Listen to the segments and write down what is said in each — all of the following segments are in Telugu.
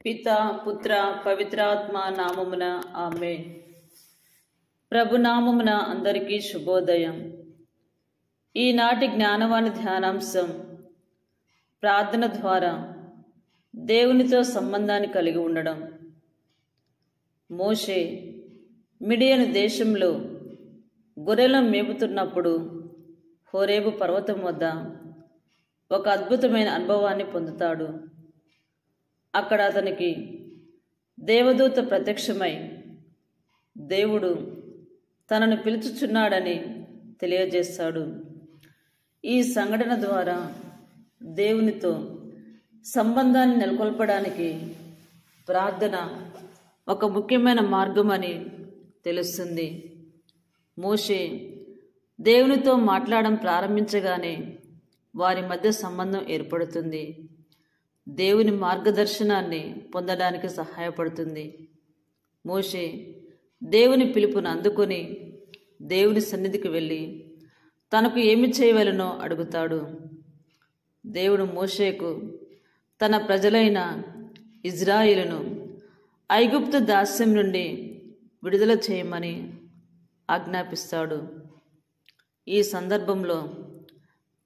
పిత పుత్ర పవిత్రాత్మ నామమున ఆమేన్. ప్రభునామమున అందరికీ శుభోదయం. ఈనాటి జ్ఞానవాణి ధ్యానాంశం ప్రార్థన ద్వారా దేవునితో సంబంధాన్ని కలిగి ఉండడం. మోషే మిడియను దేశంలో గొర్రెలను మేపుతున్నప్పుడు హోరేబు పర్వతం వద్ద ఒక అద్భుతమైన అనుభవాన్ని పొందుతాడు. అక్కడ అతనికి దేవదూత ప్రత్యక్షమై దేవుడు తనను పిలుచుచున్నాడని తెలియజేస్తాడు. ఈ సంఘటన ద్వారా దేవునితో సంబంధాన్ని నెలకొల్పడానికి ప్రార్థన ఒక ముఖ్యమైన మార్గం అని తెలుస్తుంది. మోషే దేవునితో మాట్లాడడం ప్రారంభించగానే వారి మధ్య సంబంధం ఏర్పడుతుంది. దేవుని మార్గదర్శనాన్ని పొందడానికి సహాయపడుతుంది. మోషే దేవుని పిలుపును అందుకొని దేవుని సన్నిధికి వెళ్ళి తనకు ఏమి చేయవలెనో అడుగుతాడు. దేవుడు మోషేకు తన ప్రజలైన ఇజ్రాయిలును ఐగుప్తు దాస్యం నుండి విడుదల చేయమని ఆజ్ఞాపిస్తాడు. ఈ సందర్భంలో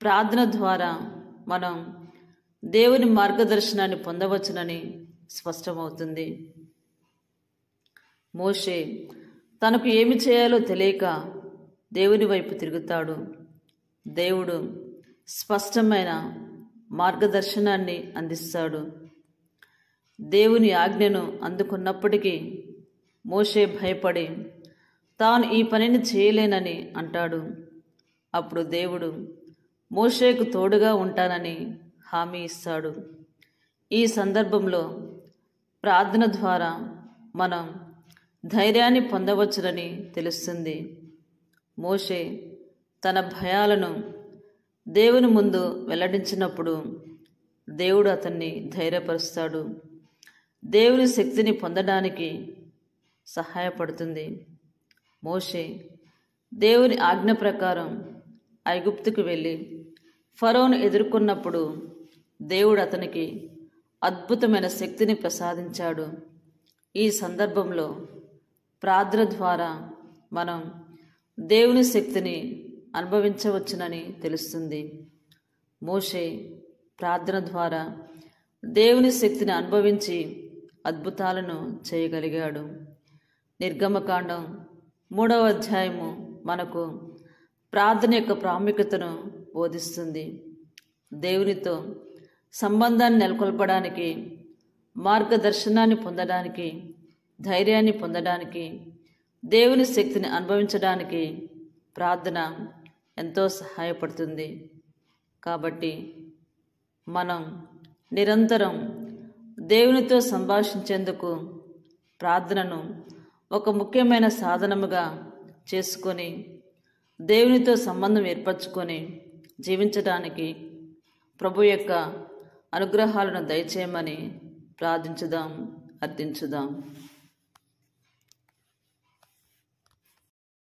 ప్రార్థన ద్వారా మనం దేవుని మార్గదర్శనాన్ని పొందవచ్చునని స్పష్టమవుతుంది. మోషే తనకు ఏమి చేయాలో తెలియక దేవుని వైపు తిరుగుతాడు. దేవుడు స్పష్టమైన మార్గదర్శనాన్ని అందిస్తాడు. దేవుని ఆజ్ఞను అందుకున్నప్పటికీ మోషే భయపడి తాను ఈ పనిని చేయలేనని అంటాడు. అప్పుడు దేవుడు మోషేకు తోడుగా ఉంటానని హామీ ఇస్తాడు. ఈ సందర్భంలో ప్రార్థన ద్వారా మనం ధైర్యాన్ని పొందవచ్చునని తెలుస్తుంది. మోషే తన భయాలను దేవుని ముందు వెల్లడించినప్పుడు దేవుడు అతన్ని ధైర్యపరుస్తాడు. దేవుని శక్తిని పొందడానికి సహాయపడుతుంది. మోషే దేవుని ఆజ్ఞ ప్రకారం ఐగుప్తుకు వెళ్ళి ఫరోను ఎదుర్కొన్నప్పుడు దేవుడు అతనికి అద్భుతమైన శక్తిని ప్రసాదించాడు. ఈ సందర్భంలో ప్రార్థన ద్వారా మనం దేవుని శక్తిని అనుభవించవచ్చునని తెలుస్తుంది. మోషే ప్రార్థన ద్వారా దేవుని శక్తిని అనుభవించి అద్భుతాలను చేయగలిగాడు. నిర్గమకాండం 3వ అధ్యాయము మనకు ప్రార్థన యొక్క ప్రాముఖ్యతను బోధిస్తుంది. దేవునితో సంబంధాన్ని నెలకొల్పడానికి, మార్గదర్శనాన్ని పొందడానికి, ధైర్యాన్ని పొందడానికి, దేవుని శక్తిని అనుభవించడానికి ప్రార్థన ఎంతో సహాయపడుతుంది. కాబట్టి మనం నిరంతరం దేవునితో సంభాషించేందుకు ప్రార్థనను ఒక ముఖ్యమైన సాధనముగా చేసుకొని దేవునితో సంబంధం ఏర్పరచుకొని జీవించడానికి ప్రభు యొక్క అనుగ్రహాలను దయచేయమని ప్రార్థించుదాం, అర్థించుదాం.